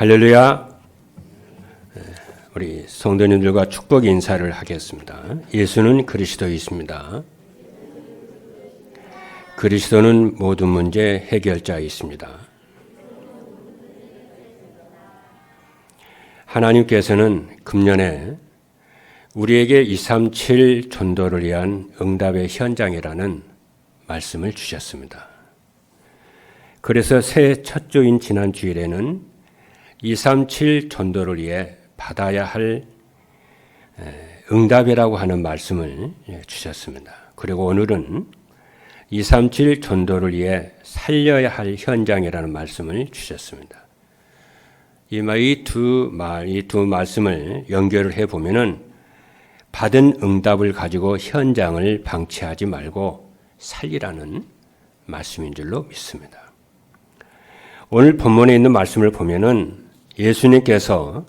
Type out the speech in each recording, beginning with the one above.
할렐루야. 우리 성도님들과 축복 인사를 하겠습니다. 예수는 그리스도이십니다. 그리스도는 모든 문제 해결자이십니다. 하나님께서는 금년에 우리에게 237 전도를 위한 응답의 현장이라는 말씀을 주셨습니다. 그래서 새해 첫 주인 지난 주일에는 237 전도를 위해 받아야 할 응답이라고 하는 말씀을 주셨습니다. 그리고 오늘은 237 전도를 위해 살려야 할 현장이라는 말씀을 주셨습니다. 이 두 말씀을 연결을 해보면은 받은 응답을 가지고 현장을 방치하지 말고 살리라는 말씀인 줄로 믿습니다. 오늘 본문에 있는 말씀을 보면은 예수님께서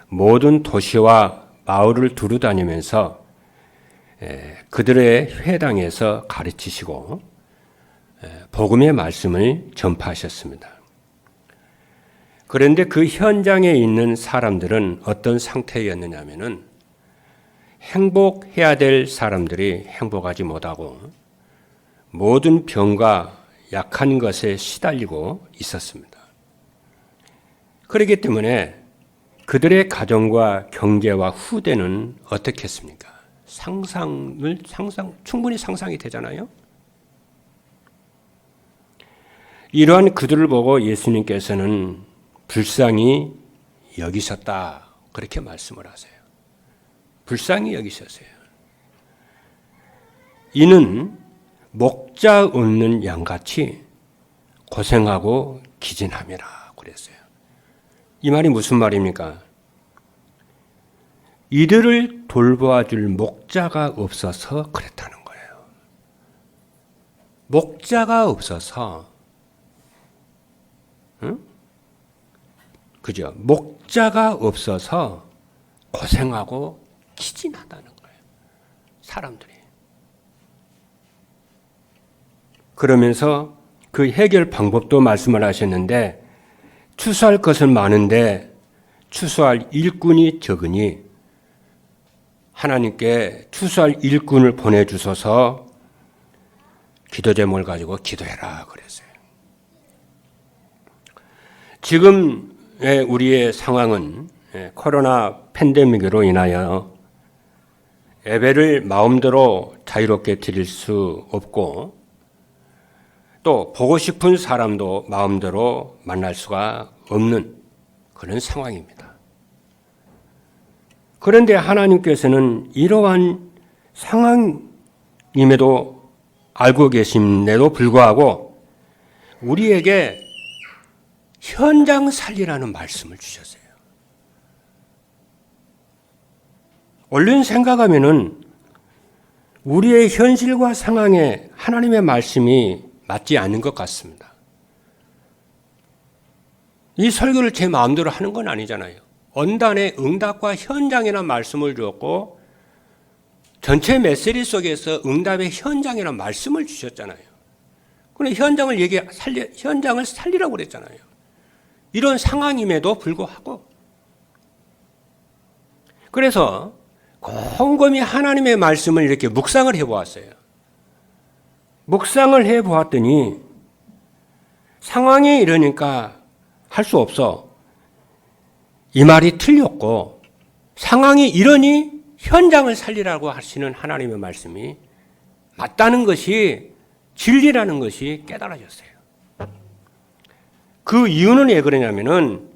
모든 도시와 마을을 두루다니면서 그들의 회당에서 가르치시고 복음의 말씀을 전파하셨습니다. 그런데 그 현장에 있는 사람들은 어떤 상태였느냐면은 행복해야 될 사람들이 행복하지 못하고 모든 병과 약한 것에 시달리고 있었습니다. 그렇기 때문에 그들의 가정과 경제와 후대는 어떻게 했습니까? 충분히 상상이 되잖아요. 이러한 그들을 보고 예수님께서는 불쌍히 여기셨다. 그렇게 말씀을 하세요. 불쌍히 여기셨어요. 이는 목자 없는 양같이 고생하고 기진함이라 그랬어요. 이 말이 무슨 말입니까? 이들을 돌보아줄 목자가 없어서 그랬다는 거예요. 목자가 없어서, 그죠? 목자가 없어서 고생하고 기진하다는 거예요. 사람들이. 그러면서 그 해결 방법도 말씀을 하셨는데 추수할 것은 많은데 추수할 일꾼이 적으니 하나님께 추수할 일꾼을 보내주셔서 기도 제목을 가지고 기도해라 그랬어요. 지금의 우리의 상황은 코로나 팬데믹으로 인하여 예배를 마음대로 자유롭게 드릴 수 없고 또 보고 싶은 사람도 마음대로 만날 수가 없는 그런 상황입니다. 그런데 하나님께서는 이러한 상황임에도 알고 계심에도 불구하고 우리에게 현장 살리라는 말씀을 주셨어요. 얼른 생각하면은 우리의 현실과 상황에 하나님의 말씀이 맞지 않는 것 같습니다. 이 설교를 제 마음대로 하는 건 아니잖아요. 언단의 응답과 현장이라는 말씀을 주었고 전체 메시지 속에서 응답의 현장이라는 말씀을 주셨잖아요. 그런데 현장을 살리라고 그랬잖아요. 이런 상황임에도 불구하고 그래서 곰곰이 하나님의 말씀을 이렇게 묵상을 해보았어요. 묵상을 해보았더니 상황이 이러니까 할 수 없어. 이 말이 틀렸고 상황이 이러니 현장을 살리라고 하시는 하나님의 말씀이 맞다는 것이 진리라는 것이 깨달아졌어요. 그 이유는 왜 그러냐면은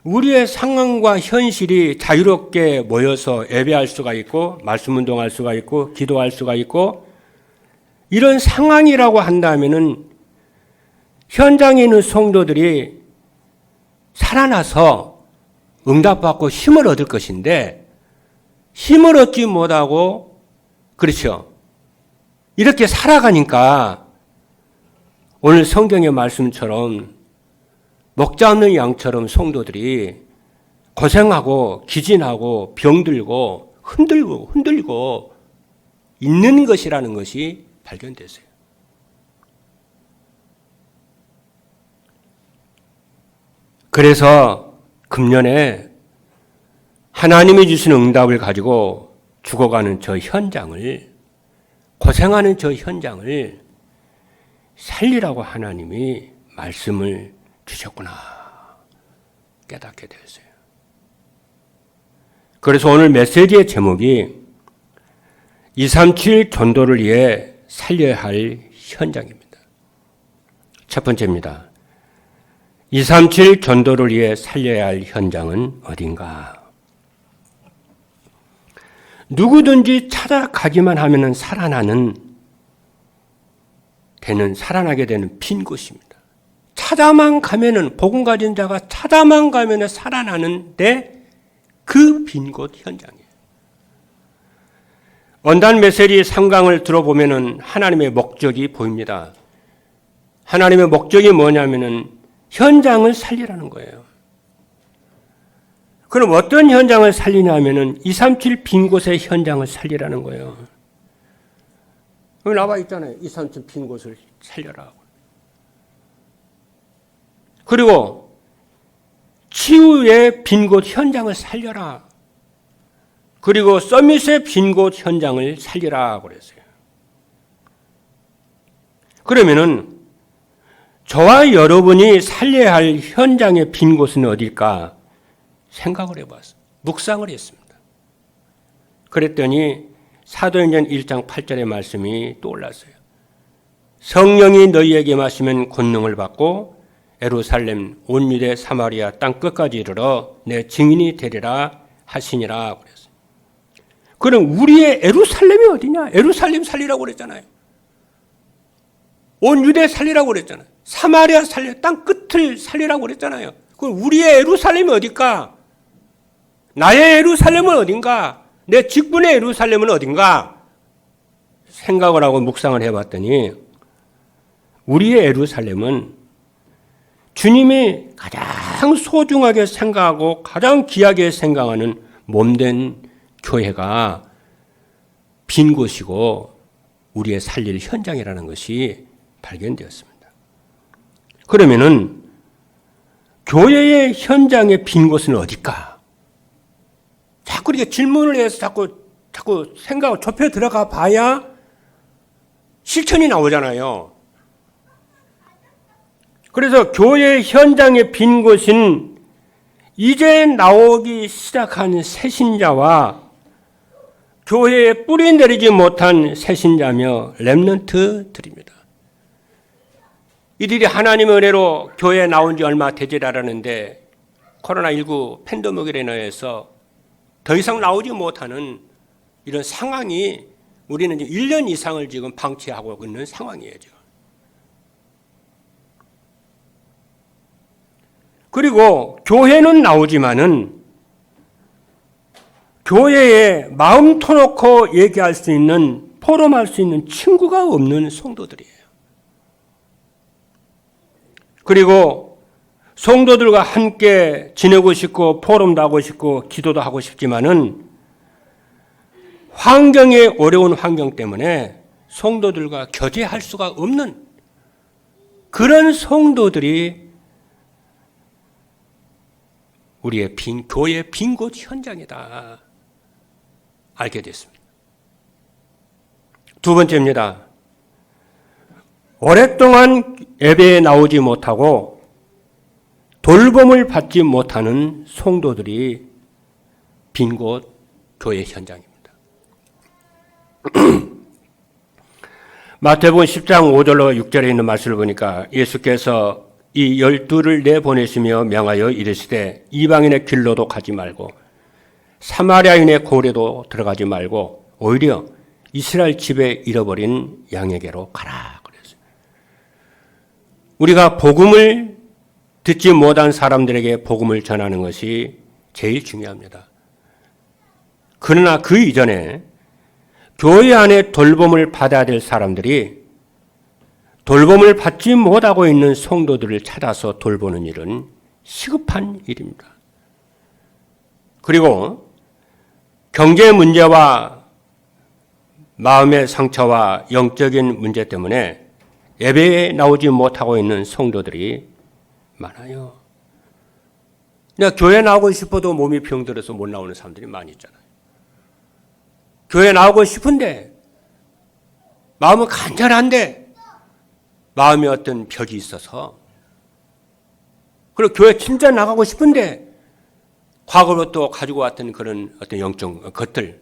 우리의 상황과 현실이 자유롭게 모여서 예배할 수가 있고 말씀 운동할 수가 있고 기도할 수가 있고 이런 상황이라고 한다면은 현장에 있는 성도들이 살아나서 응답받고 힘을 얻을 것인데 힘을 얻지 못하고 그렇죠. 이렇게 살아가니까 오늘 성경의 말씀처럼 먹자 없는 양처럼 성도들이 고생하고 기진하고 병들고 흔들고 있는 것이라는 것이 발견됐어요. 그래서 금년에 하나님이 주신 응답을 가지고 죽어가는 저 현장을, 고생하는 저 현장을 살리라고 하나님이 말씀을 주셨구나 깨닫게 되었어요. 그래서 오늘 메시지의 제목이 237 전도를 위해 살려야 할 현장입니다. 첫 번째입니다. 237 전도를 위해 살려야 할 현장은 어딘가? 누구든지 찾아가기만 하면 살아나게 되는 빈 곳입니다. 찾아만 가면은, 복음 가진 자가 찾아만 가면은 살아나는데 그 빈 곳 현장이에요. 원단 메시지 3강을 들어보면은 하나님의 목적이 보입니다. 하나님의 목적이 뭐냐면은 현장을 살리라는 거예요. 그럼 어떤 현장을 살리냐면은 237 빈 곳의 현장을 살리라는 거예요. 여기 나와 있잖아요. 237 빈 곳을 살려라. 그리고 치유의 빈 곳 현장을 살려라. 그리고 서밋의 빈 곳 현장을 살리라 그랬어요. 그러면은 저와 여러분이 살려야 할 현장의 빈 곳은 어딜까 생각을 해봤어요. 묵상을 했습니다. 그랬더니 사도행전 1장 8절의 말씀이 떠올랐어요. 성령이 너희에게 마시면 권능을 받고 예루살렘, 온 유대, 사마리아 땅 끝까지 이르러 내 증인이 되리라 하시니라 그랬어요. 그럼 우리의 예루살렘이 어디냐? 예루살렘 살리라고 그랬잖아요. 온 유대 살리라고 그랬잖아요. 사마리아 땅 끝을 살리라고 그랬잖아요. 그럼 우리의 예루살렘이 어딜까? 나의 예루살렘은 어딘가? 내 직분의 예루살렘은 어딘가? 생각을 하고 묵상을 해봤더니 우리의 예루살렘은 주님이 가장 소중하게 생각하고 가장 귀하게 생각하는 몸된 교회가 빈 곳이고 우리의 살릴 현장이라는 것이 발견되었습니다. 그러면은 교회의 현장의 빈 곳은 어딜까? 자꾸 이렇게 질문을 해서 자꾸 생각을 좁혀 들어가 봐야 실천이 나오잖아요. 그래서 교회 현장의 빈 곳은 이제 나오기 시작한 새신자와 교회에 뿌리 내리지 못한 새신자며 렘넌트들입니다. 이들이 하나님의 은혜로 교회에 나온 지 얼마 되질 않았는데 코로나19 팬데믹으로 인해서 더 이상 나오지 못하는 이런 상황이 우리는 이제 1년 이상을 지금 방치하고 있는 상황이에요. 지금. 그리고 교회는 나오지만은 교회에 마음 터놓고 얘기할 수 있는, 포럼할 수 있는 친구가 없는 성도들이에요. 그리고 성도들과 함께 지내고 싶고 포럼도 하고 싶고 기도도 하고 싶지만은 환경의 어려운 환경 때문에 성도들과 교제할 수가 없는 그런 성도들이 우리의 교회의 빈 곳 현장이다 알게 됐습니다. 두 번째입니다. 오랫동안 예배에 나오지 못하고 돌봄을 받지 못하는 성도들이 빈 곳 교회 현장입니다. 마태복음 10장 5절로 6절에 있는 말씀을 보니까 예수께서 이 12를 내보내시며 명하여 이르시되 이방인의 길로도 가지 말고 사마리아인의 고래도 들어가지 말고 오히려 이스라엘 집에 잃어버린 양에게로 가라 그랬어요. 우리가 복음을 듣지 못한 사람들에게 복음을 전하는 것이 제일 중요합니다. 그러나 그 이전에 교회 안에 돌봄을 받아야 될 사람들이 돌봄을 받지 못하고 있는 성도들을 찾아서 돌보는 일은 시급한 일입니다. 그리고 경제 문제와 마음의 상처와 영적인 문제 때문에 예배에 나오지 못하고 있는 성도들이 많아요. 내가 교회 나오고 싶어도 몸이 병들어서 못 나오는 사람들이 많이 있잖아요. 교회 나오고 싶은데 마음은 간절한데 마음에 어떤 벽이 있어서, 그리고 교회 진짜 나가고 싶은데 과거로 또 가지고 왔던 그런 어떤 영적 것들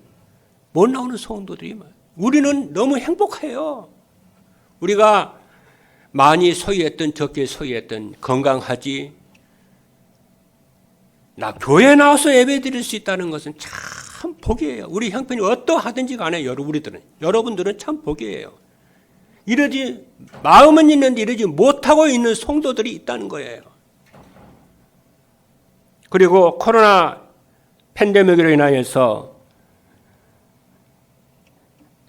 못 나오는 성도들이 많아요. 우리는 너무 행복해요. 우리가 많이 소유했던 적게 소유했던 건강하지, 나 교회 나와서 예배 드릴 수 있다는 것은 참 복이에요. 우리 형편이 어떠하든지 간에 여러분들은 참 복이에요. 이러지, 마음은 있는데 이러지 못하고 있는 성도들이 있다는 거예요. 그리고 코로나 팬데믹으로 인하여서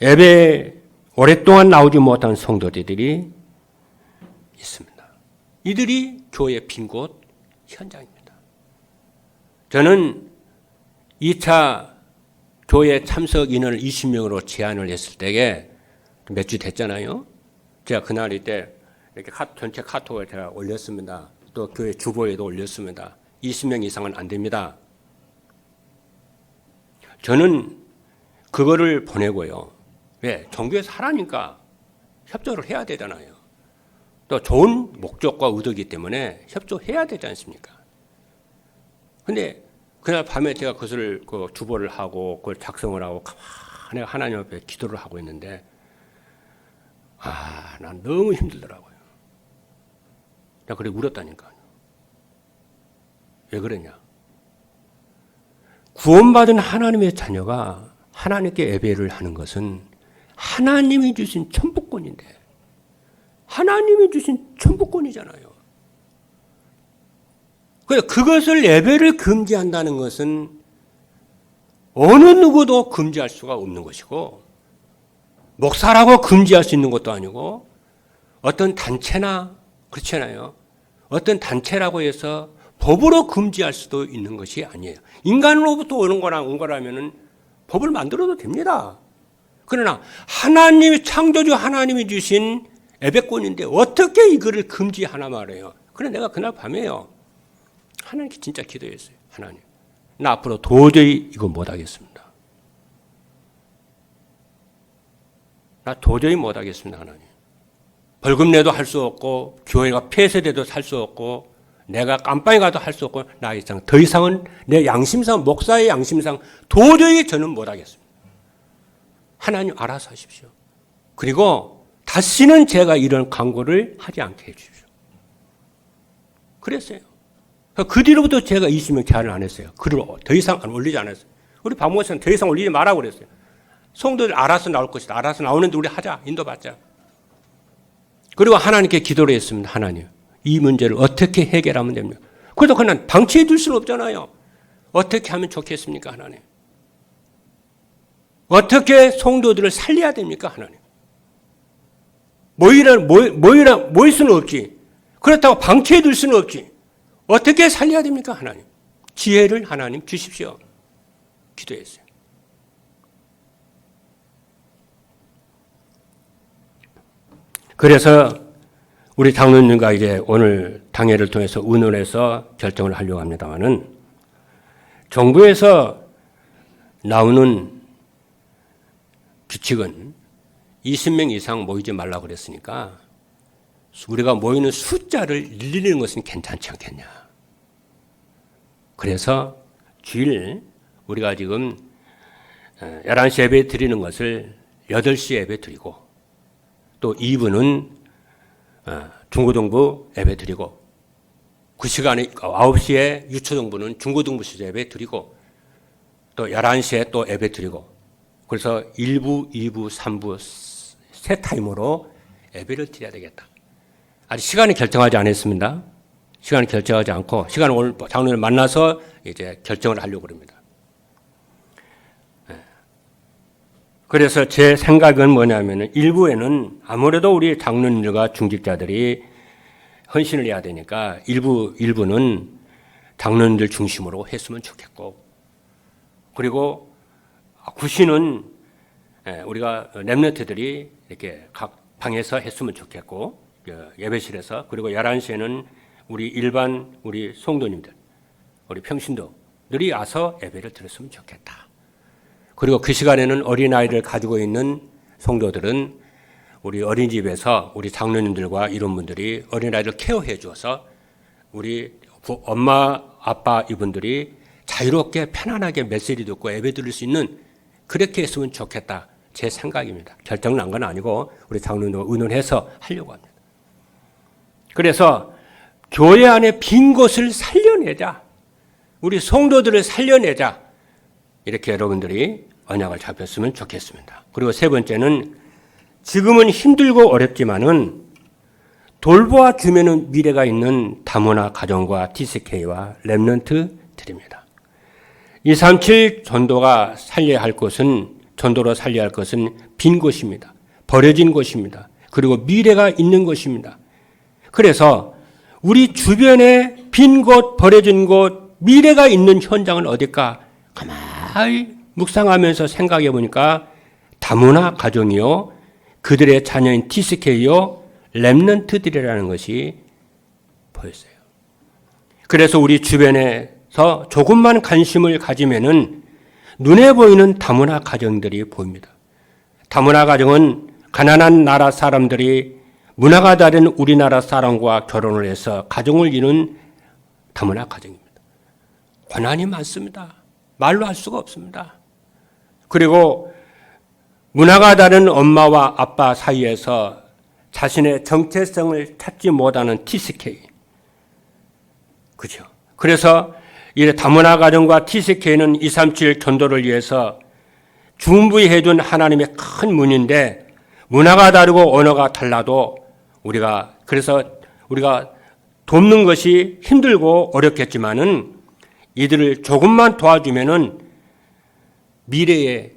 예배 오랫동안 나오지 못한 성도들이 있습니다. 이들이 교회 빈 곳 현장입니다. 저는 2차 교회 참석 인원을 20명으로 제한을 했을 때에 몇 주 됐잖아요. 제가 그날 이때 이렇게 전체 카톡을 제가 올렸습니다. 또 교회 주보에도 올렸습니다. 20명 이상은 안 됩니다. 저는 그거를 보내고요. 왜? 종교에서 하라니까 협조를 해야 되잖아요. 또 좋은 목적과 의도이기 때문에 협조해야 되지 않습니까? 근데 그날 밤에 제가 그것을 주보를 하고 그걸 작성을 하고 가만히 하나님 앞에 기도를 하고 있는데, 난 너무 힘들더라고요. 나 그래 울었다니까요. 왜 그러냐? 구원받은 하나님의 자녀가 하나님께 예배를 하는 것은 하나님이 주신 천부권인데, 하나님이 주신 천부권이잖아요. 그래서 그것을 예배를 금지한다는 것은 어느 누구도 금지할 수가 없는 것이고, 목사라고 금지할 수 있는 것도 아니고, 어떤 단체나 그렇잖아요. 어떤 단체라고 해서 법으로 금지할 수도 있는 것이 아니에요. 인간으로부터 오는 거라면은 법을 만들어도 됩니다. 그러나 하나님이, 창조주 하나님이 주신 예배권인데 어떻게 이거를 금지하나 말이에요. 그래 내가 그날 밤에요, 하나님께 진짜 기도했어요. 하나님, 나 앞으로 도저히 이거 못하겠습니다. 나 도저히 못하겠습니다. 하나님, 벌금 내도 할 수 없고 교회가 폐쇄돼도 할 수 없고 내가 깜빵에 가도 할 수 없고, 나 이상 더 이상은 내 양심상, 목사의 양심상 도저히 저는 못하겠습니다. 하나님 알아서 하십시오. 그리고 다시는 제가 이런 광고를 하지 않게 해주십시오. 그랬어요. 그 뒤로부터 제가 20명 제한을 안 했어요. 글을 더 이상 올리지 않았어요. 우리 박 목사는 더 이상 올리지 말라고 그랬어요. 성도들 알아서 나올 것이다. 알아서 나오는데 우리 하자. 인도받자. 그리고 하나님께 기도를 했습니다. 하나님, 이 문제를 어떻게 해결하면 됩니까? 그래도 그냥 방치해 둘 수는 없잖아요. 어떻게 하면 좋겠습니까? 하나님. 어떻게 성도들을 살려야 됩니까? 하나님. 모일 수는 없지. 그렇다고 방치해 둘 수는 없지. 어떻게 살려야 됩니까? 하나님. 지혜를 하나님 주십시오. 기도했어요. 그래서 우리 장로님과 이제 오늘 당회를 통해서 의논해서 결정을 하려고 합니다만은, 정부에서 나오는 규칙은 20명 이상 모이지 말라고 그랬으니까 우리가 모이는 숫자를 늘리는 것은 괜찮지 않겠냐. 그래서 주일 우리가 지금 11시 예배 드리는 것을 8시 예배 드리고, 또 2부는 중고등부 예배 드리고, 그 시간에 9시에 유초등부는 중고등부 예배 드리고, 또 11시에 또 예배 드리고, 그래서 1부, 2부, 3부 세 타임으로 예배를 드려야 되겠다. 아직 시간을 결정하지 않았습니다. 시간을 결정하지 않고, 시간을 오늘 장로를 만나서 이제 결정을 하려고 합니다. 그래서 제 생각은 뭐냐면은, 일부에는 아무래도 우리 장로님들과 중직자들이 헌신을 해야 되니까 일부는 장로님들 중심으로 했으면 좋겠고, 그리고 구신은 우리가 렘넌트들이 이렇게 각 방에서 했으면 좋겠고, 예배실에서, 그리고 11시에는 우리 일반 우리 성도님들, 우리 평신도들이 와서 예배를 드렸으면 좋겠다. 그리고 그 시간에는 어린아이를 가지고 있는 성도들은 우리 어린이집에서 우리 장로님들과 이런 분들이 어린아이를 케어해 주어서 우리 엄마, 아빠 이분들이 자유롭게 편안하게 메시지 듣고 예배 드릴 수 있는 그렇게 했으면 좋겠다. 제 생각입니다. 결정 난 건 아니고 우리 장로님과 의논해서 하려고 합니다. 그래서 교회 안에 빈 곳을 살려내자. 우리 성도들을 살려내자. 이렇게 여러분들이 언약을 잡혔으면 좋겠습니다. 그리고 세 번째는 지금은 힘들고 어렵지만은 돌보아 주면은 미래가 있는 다문화 가정과 TCK와 렘넌트들입니다. 237 전도가 살려야 할 것은 전도로 살려야 할 것은 빈 곳입니다. 버려진 곳입니다. 그리고 미래가 있는 곳입니다. 그래서 우리 주변에 빈 곳, 버려진 곳, 미래가 있는 현장은 어딜까? 가만히 묵상하면서 생각해 보니까 다문화 가정이요, 그들의 자녀인 TCK요, 렘넌트들이라는 것이 보였어요. 그래서 우리 주변에서 조금만 관심을 가지면은 눈에 보이는 다문화 가정들이 보입니다. 다문화 가정은 가난한 나라 사람들이 문화가 다른 우리나라 사람과 결혼을 해서 가정을 이룬 다문화 가정입니다. 고난이 많습니다. 말로 할 수가 없습니다. 그리고 문화가 다른 엄마와 아빠 사이에서 자신의 정체성을 찾지 못하는 TCK. 그죠? 그래서 이 다문화 가정과 TCK는 237 전도를 위해서 준비해 둔 하나님의 큰 문인데, 문화가 다르고 언어가 달라도 그래서 우리가 돕는 것이 힘들고 어렵겠지만은 이들을 조금만 도와주면은 미래에,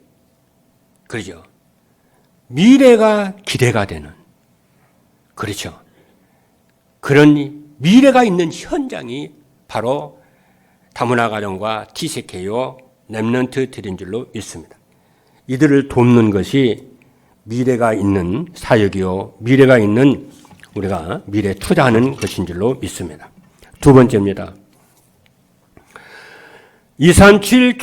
그렇죠? 미래가 기대가 되는, 그렇죠? 그런 미래가 있는 현장이 바로 다문화 가정과 TCK요, 렘넌트들인 줄로 믿습니다. 이들을 돕는 것이 미래가 있는 사역이요, 미래가 있는 우리가 미래에 투자하는 것인 줄로 믿습니다. 두 번째입니다. 237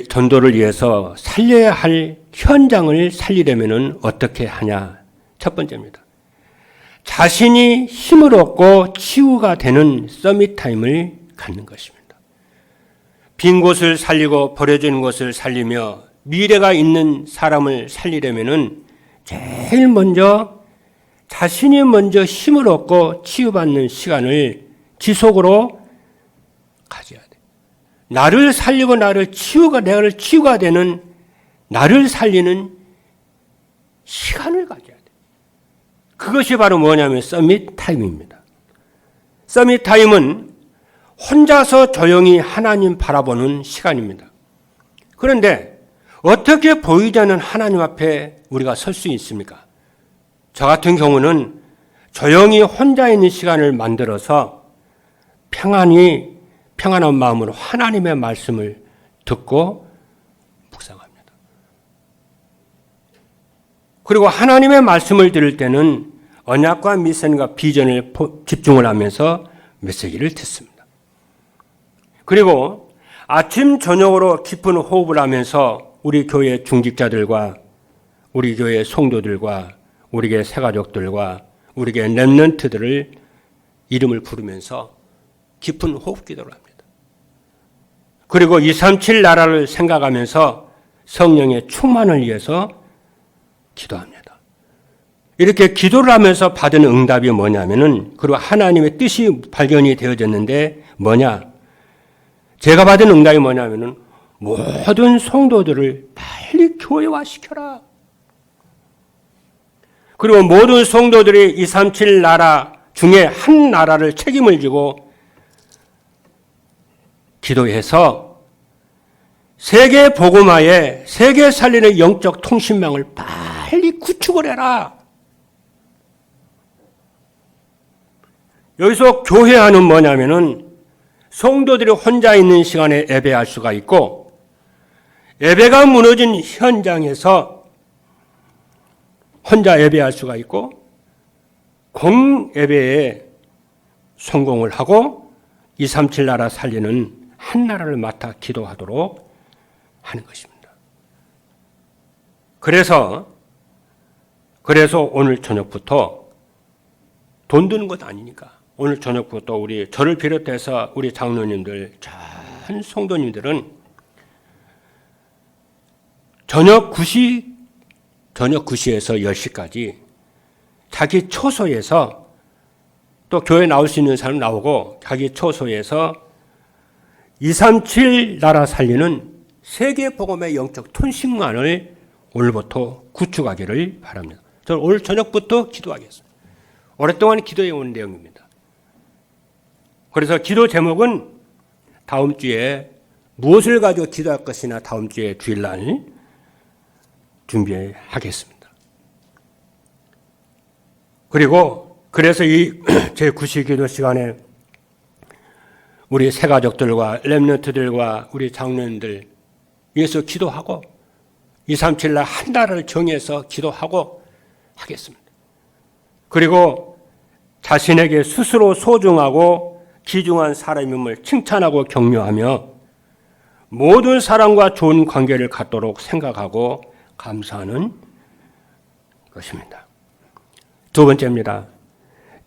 전도를 위해서 살려야 할 현장을 살리려면 어떻게 하냐? 첫 번째입니다. 자신이 힘을 얻고 치유가 되는 서밋 타임을 갖는 것입니다. 빈 곳을 살리고 버려진 곳을 살리며 미래가 있는 사람을 살리려면 제일 먼저 자신이 먼저 힘을 얻고 치유받는 시간을 지속으로 가져야 돼. 나를 살리고 나를 치유가 되는, 나를 살리는 시간을 가져야 돼. 그것이 바로 뭐냐면 서밋 타임입니다. 서밋 타임은 혼자서 조용히 하나님 바라보는 시간입니다. 그런데 어떻게 보이지 않는 하나님 앞에 우리가 설 수 있습니까? 저 같은 경우는 조용히 혼자 있는 시간을 만들어서 평안한 마음으로 하나님의 말씀을 듣고 묵상합니다. 그리고 하나님의 말씀을 들을 때는 언약과 미션과 비전을 집중을 하면서 메시지를 듣습니다. 그리고 아침 저녁으로 깊은 호흡을 하면서 우리 교회 중직자들과 우리 교회 성도들과 우리 교회 새가족들과 우리 교회 렘넌트들을 이름을 부르면서 깊은 호흡 기도를 합니다. 그리고 237 나라를 생각하면서 성령의 충만을 위해서 기도합니다. 이렇게 기도를 하면서 받은 응답이 뭐냐면은, 그리고 하나님의 뜻이 발견이 되어졌는데 뭐냐? 제가 받은 응답이 뭐냐면은 모든 성도들을 빨리 교회화 시켜라. 그리고 모든 성도들이 237 나라 중에 한 나라를 책임을 지고 기도해서 세계 복음화에 세계 살리는 영적 통신망을 빨리 구축을 해라. 여기서 교회화는 뭐냐면은 성도들이 혼자 있는 시간에 예배할 수가 있고, 예배가 무너진 현장에서 혼자 예배할 수가 있고, 공예배에 성공을 하고 237 나라 살리는 한 나라를 맡아 기도하도록 하는 것입니다. 그래서 오늘 저녁부터 돈 드는 것 아니니까 오늘 저녁부터 저를 비롯해서 우리 장로님들, 전 성도님들은 저녁 9시에서 10시까지 자기 처소에서 또 교회 나올 수 있는 사람 나오고 자기 처소에서 237 나라 살리는 세계복음의 영적 통신망을 오늘부터 구축하기를 바랍니다. 저는 오늘 저녁부터 기도하겠습니다. 오랫동안 기도해 온 내용입니다. 그래서 기도 제목은 다음 주에 무엇을 가지고 기도할 것이나 다음 주에 주일날 준비하겠습니다. 그래서 이 제9시 기도 시간에 우리 새가족들과 렘넌트들과 우리 장로님들 위해서 기도하고 237날 한 달을 정해서 기도하고 하겠습니다. 그리고 자신에게 스스로 소중하고 귀중한 사람임을 칭찬하고 격려하며 모든 사람과 좋은 관계를 갖도록 생각하고 감사하는 것입니다. 두 번째입니다.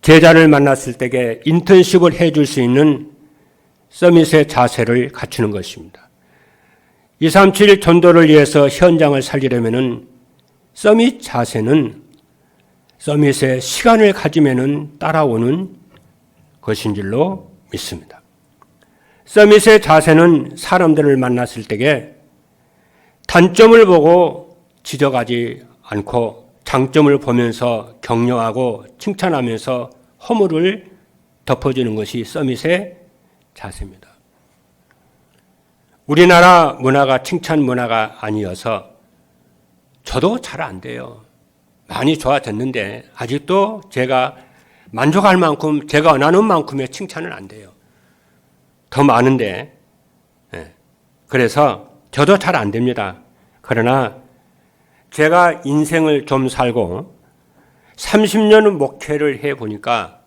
제자를 만났을 때에 인턴십을 해줄 수 있는 서밋의 자세를 갖추는 것입니다. 237 전도를 위해서 현장을 살리려면 서밋 자세는 서밋의 시간을 가지면 따라오는 것인 줄로 믿습니다. 서밋의 자세는 사람들을 만났을 때에 단점을 보고 지적하지 않고 장점을 보면서 격려하고 칭찬하면서 허물을 덮어주는 것이 서밋의 자세입니다. 우리나라 문화가 칭찬 문화가 아니어서 저도 잘 안 돼요. 많이 좋아졌는데 아직도 제가 만족할 만큼 제가 원하는 만큼의 칭찬은 안 돼요. 더 많은데 그래서 저도 잘 안 됩니다. 그러나 제가 인생을 좀 살고 30년 목회를 해보니까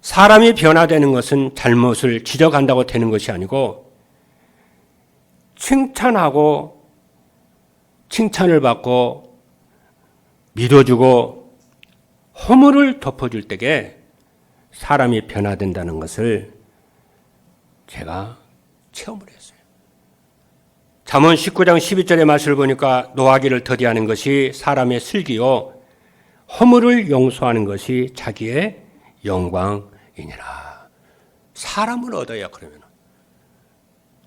사람이 변화되는 것은 잘못을 지적한다고 되는 것이 아니고 칭찬하고 칭찬을 받고 믿어주고 허물을 덮어줄 때에 사람이 변화된다는 것을 제가 체험을 했어요. 잠언 19장 12절의 말씀을 보니까 노하기를 더디하는 것이 사람의 슬기요 허물을 용서하는 것이 자기의 영광이니라. 사람을 얻어야 그러면.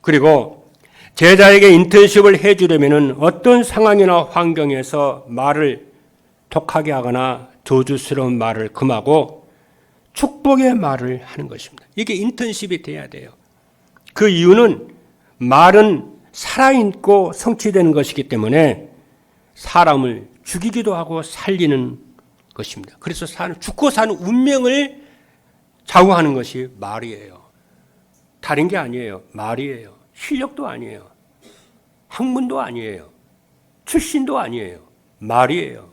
그리고 제자에게 인턴십을 해주려면 어떤 상황이나 환경에서 말을 독하게 하거나 저주스러운 말을 금하고 축복의 말을 하는 것입니다. 이게 인턴십이 돼야 돼요. 그 이유는 말은 살아있고 성취되는 것이기 때문에 사람을 죽이기도 하고 살리는 것입니다. 그래서 죽고 사는 운명을 좌우하는 것이 말이에요. 다른 게 아니에요. 말이에요. 실력도 아니에요. 학문도 아니에요. 출신도 아니에요. 말이에요.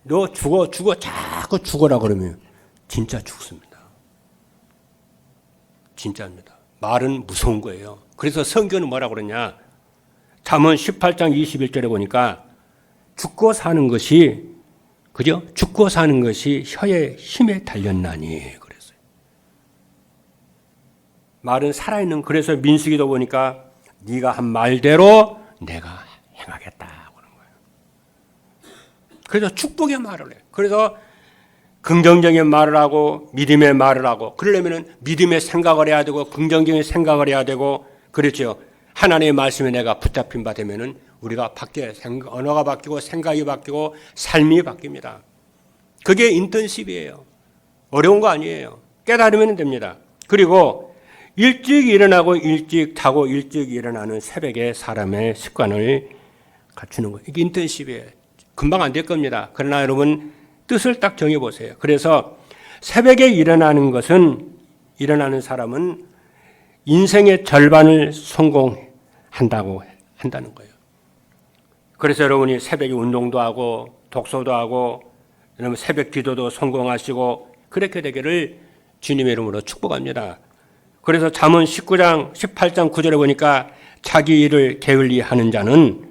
너 죽어 자꾸 죽어라 그러면 진짜 죽습니다. 진짜입니다. 말은 무서운 거예요. 그래서 성경은 뭐라고 그러냐? 잠언 18장 21절에 보니까 죽고 사는 것이 그죠? 죽고 사는 것이 혀의 힘에 달렸나니 그랬어요. 말은 살아있는 그래서 민수기도 보니까 네가 한 말대로 내가 행하겠다 그런 거예요. 그래서 축복의 말을 해요. 그래서 긍정적인 말을 하고 믿음의 말을 하고 그러려면 믿음의 생각을 해야 되고 긍정적인 생각을 해야 되고 그렇죠. 하나님의 말씀에 내가 붙잡힌 바 되면은 우리가 언어가 바뀌고 생각이 바뀌고 삶이 바뀝니다. 그게 인턴십이에요. 어려운 거 아니에요. 깨달으면 됩니다. 그리고 일찍 일어나고 일찍 자고 일찍 일어나는 새벽에 사람의 습관을 갖추는 거예요. 이게 인턴십이에요. 금방 안 될 겁니다. 그러나 여러분 뜻을 딱 정해보세요. 그래서 새벽에 일어나는 사람은 인생의 절반을 성공한다고 한다는 거예요. 그래서 여러분이 새벽에 운동도 하고 독서도 하고 여러분 새벽 기도도 성공하시고 그렇게 되기를 주님의 이름으로 축복합니다. 그래서 잠언 19장 18장 9절에 보니까 자기 일을 게을리 하는 자는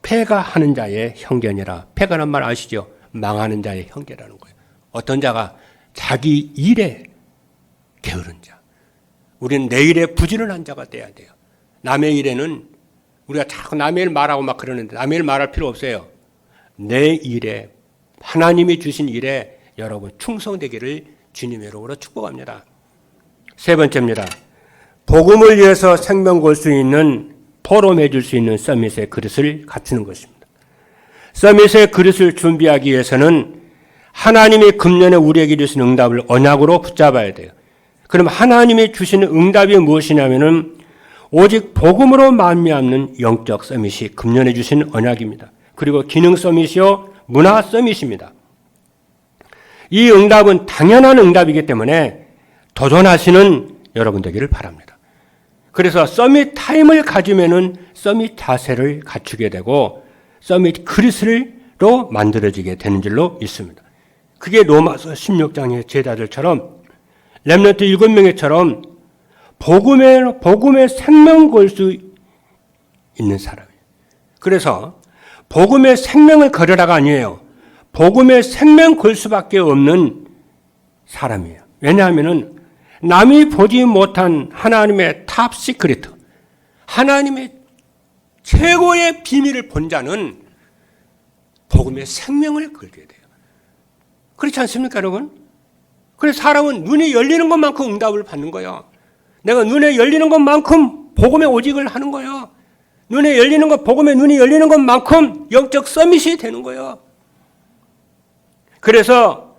패가 하는 자의 형제니라. 패가란 말 아시죠? 망하는 자의 형제라는 거예요. 어떤 자가 자기 일에 게으른 자. 우리는 내 일에 부지런한 자가 돼야 돼요. 남의 일에는 우리가 자꾸 남의 일 말하고 막 그러는데 남의 일 말할 필요 없어요. 내 일에 하나님이 주신 일에 여러분 충성되기를 주님의 이름으로 축복합니다. 세 번째입니다. 복음을 위해서 생명 걸 수 있는 포럼해 줄 수 있는 서밋의 그릇을 갖추는 것입니다. 서밋의 그릇을 준비하기 위해서는 하나님이 금년에 우리에게 주신 응답을 언약으로 붙잡아야 돼요. 그럼 하나님이 주시는 응답이 무엇이냐면은 오직 복음으로 말미암는 영적 서밋이 금년에 주신 언약입니다. 그리고 기능 서밋이요 문화 서밋입니다. 이 응답은 당연한 응답이기 때문에 도전하시는 여러분 되기를 바랍니다. 그래서 서밋 타임을 가지면은 서밋 자세를 갖추게 되고 서밋 그릇으로 만들어지게 되는 줄로 있습니다. 그게 로마서 16장의 제자들처럼 렘넌트 7명처럼 복음의 생명 걸 수 있는 사람이에요. 그래서 복음의 생명을 걸으라가 아니에요. 복음의 생명 걸 수밖에 없는 사람이에요. 왜냐하면은 남이 보지 못한 하나님의 탑 시크릿, 하나님의 최고의 비밀을 본 자는 복음의 생명을 걸게 돼요. 그렇지 않습니까, 여러분? 그래서 사람은 눈이 열리는 것만큼 응답을 받는 거예요. 내가 눈에 열리는 것만큼 복음의 오직을 하는 거예요. 눈에 열리는 것, 복음의 눈이 열리는 것만큼 영적 서밋이 되는 거예요. 그래서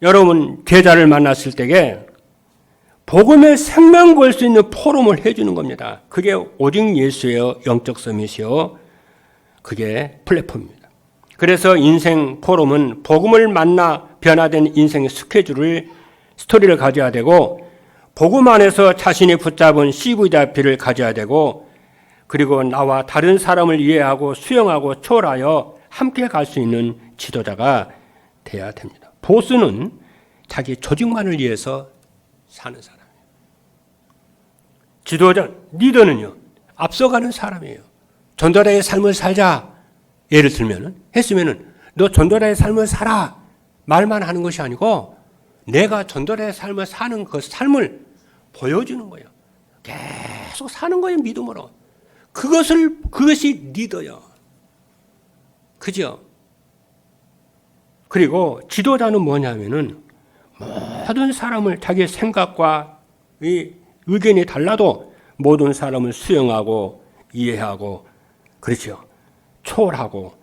여러분 제자를 만났을 때에 복음의 생명 걸 수 있는 포럼을 해주는 겁니다. 그게 오직 예수의 영적 서밋이요. 그게 플랫폼입니다. 그래서 인생 포럼은 복음을 만나 변화된 인생의 스토리를 가져야 되고 복음 안에서 자신이 붙잡은 CVW를 가져야 되고 그리고 나와 다른 사람을 이해하고 수용하고 초월하여 함께 갈 수 있는 지도자가 돼야 됩니다. 보스는 자기 조직만을 위해서 사는 사람이에요. 지도자, 리더는요, 앞서가는 사람이에요. 전도자의 삶을 살자. 예를 들면은, 했으면은, 너 전도자의 삶을 살아. 말만 하는 것이 아니고, 내가 전도자의 삶을 사는 그 삶을 보여주는 거예요. 계속 사는 거예요, 믿음으로. 그것이 리더예요. 그죠? 그리고 지도자는 뭐냐면은 모든 사람을 자기의 생각과 의견이 달라도 모든 사람을 수용하고 이해하고 그렇죠. 초월하고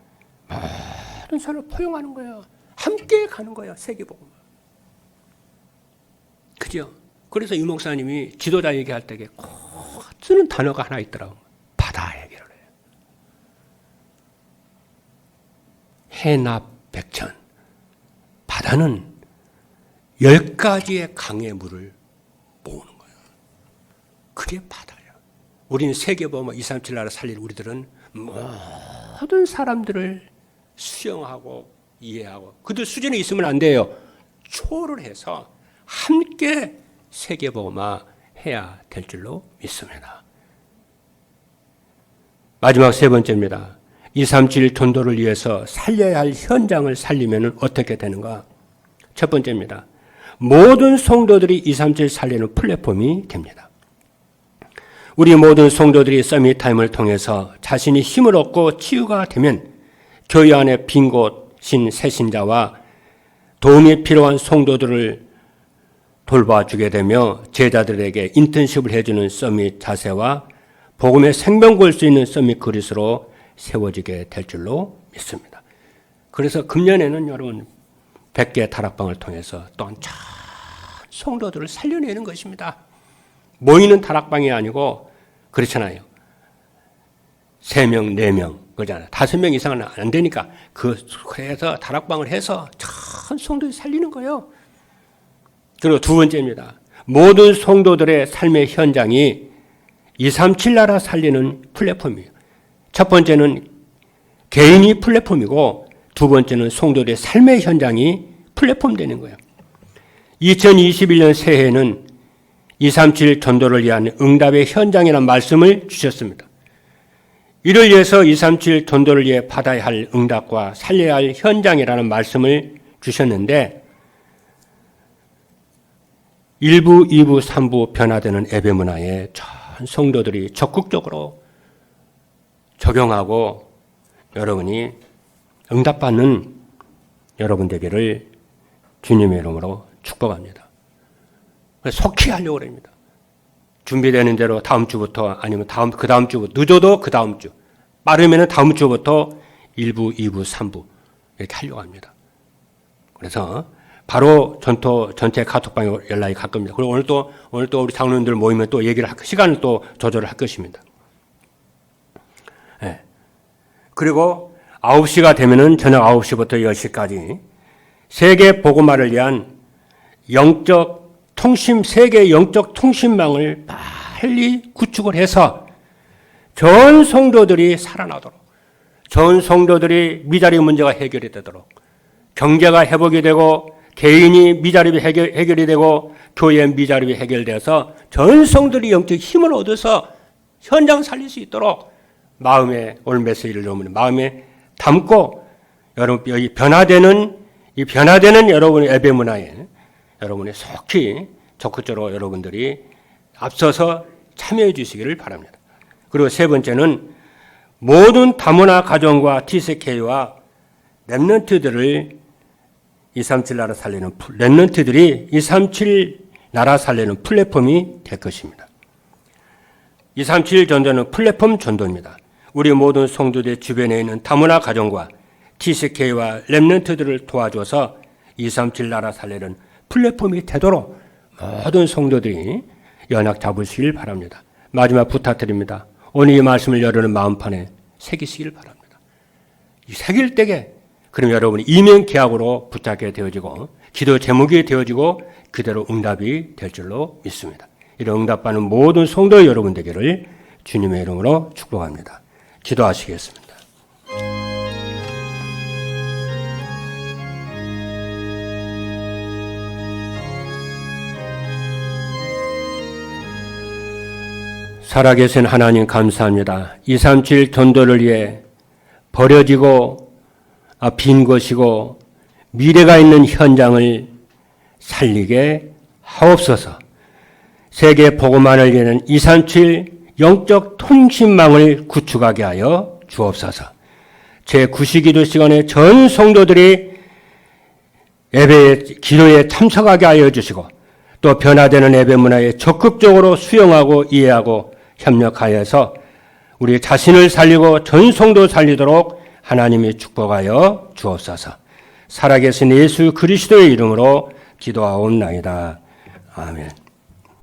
모든 사람을 포용하는 거예요. 함께 가는 거예요. 세계복음. 그죠? 그래서 유 목사님이 지도자 얘기할 때 꼭 쓰는 단어가 하나 있더라고요. 바다 얘기를 해요. 해납백천. 바다는 10가지의 강의 물을 모으는 거예요. 그게 바다예요. 우리는 세계보험 237 나라 살릴 우리들은 모든 사람들을 수용하고 이해하고 그들 수준에 있으면 안 돼요. 초월을 해서 함께 세계보험화 해야 될 줄로 믿습니다. 마지막 세 번째입니다. 237 전도를 위해서 살려야 할 현장을 살리면 어떻게 되는가? 첫 번째입니다. 모든 성도들이 237 살리는 플랫폼이 됩니다. 우리 모든 성도들이 서밋 타임을 통해서 자신이 힘을 얻고 치유가 되면 교회 안에 빈 곳인 새신자와 도움이 필요한 성도들을 돌봐주게 되며 제자들에게 인턴십을 해주는 서밋 자세와 복음의 생명 걸 수 있는 서밋 그릇으로 세워지게 될 줄로 믿습니다. 그래서 금년에는 여러분 100개 다락방을 통해서 또 한참 성도들을 살려내는 것입니다. 모이는 다락방이 아니고 그렇잖아요. 3명, 4명 그러잖아요. 5명 이상은 안 되니까 그래서 다락방을 해서 참 성도들 살리는 거예요. 그리고 두 번째입니다. 모든 성도들의 삶의 현장이 237 나라 살리는 플랫폼이에요. 첫 번째는 개인이 플랫폼이고 두 번째는 성도들의 삶의 현장이 플랫폼 되는 거예요. 2021년 새해에는 237 전도를 위한 응답의 현장이라는 말씀을 주셨습니다. 이를 위해서 237 전도를 위해 받아야 할 응답과 살려야 할 현장이라는 말씀을 주셨는데 1부, 2부, 3부 변화되는 예배 문화에 전 성도들이 적극적으로 적용하고 여러분이 응답받는 여러분 되기를 주님의 이름으로 축복합니다. 속히 하려고 합니다. 준비되는 대로 다음 주부터 아니면 그 다음 주부터 늦어도 그 다음 주 빠르면 다음 주부터 1부, 2부, 3부 이렇게 하려고 합니다. 그래서 바로 전체 카톡방에 연락이 갈 겁니다. 그리고 오늘 또 우리 장로님들 모이면 또 얘기를 시간을 또 조절을 할 것입니다. 네. 그리고 9시가 되면은 저녁 9시부터 10시까지 세계 복음화를 위한 세계 영적 통신망을 빨리 구축을 해서 전 성도들이 살아나도록, 전 성도들이 미자립 문제가 해결이 되도록, 경제가 회복이 되고 개인이 미자립이 해결이 되고 교회의 미자립이 해결돼서 전 성도들이 영적 힘을 얻어서 현장 살릴 수 있도록 마음에 오늘 메시지를 여러분 마음에 담고 여러분 이 변화되는 여러분의 예배 문화에 여러분이 속히 적극적으로 여러분들이 앞서서 참여해 주시기를 바랍니다. 그리고 세 번째는 모든 다문화 가정과 TCK와 렘넌트들을 237 나라 살리는 렘넌트들이 237 나라 살리는 플랫폼이 될 것입니다. 237 전도는 플랫폼 전도입니다. 우리 모든 성도들 주변에 있는 다문화 가정과 TCK와 렘넌트들을 도와줘서 237 나라 살리는 플랫폼이 되도록 모든 성도들이 연락 잡으시길 바랍니다. 마지막 부탁드립니다. 오늘 이 말씀을 여러분 마음판에 새기시길 바랍니다. 이 새길 때에 그럼 여러분이 이면 계약으로 붙잡게 되어지고 기도 제목이 되어지고 그대로 응답이 될 줄로 믿습니다. 이런 응답받는 모든 성도 여러분 되기를 주님의 이름으로 축복합니다. 기도하시겠습니다. 살아계신 하나님 감사합니다. 237 전도를 위해 버려지고 빈 것이고 미래가 있는 현장을 살리게 하옵소서. 세계 복음화를 위한 237 영적 통신망을 구축하게 하여 주옵소서. 제9시기도 시간에 전 성도들이 예배에 기도에 참석하게 하여 주시고 또 변화되는 예배 문화에 적극적으로 수용하고 이해하고 협력하여서 우리 자신을 살리고 전 성도 살리도록 하나님이 축복하여 주옵소서. 살아계신 예수 그리스도의 이름으로 기도하옵나이다. 아멘.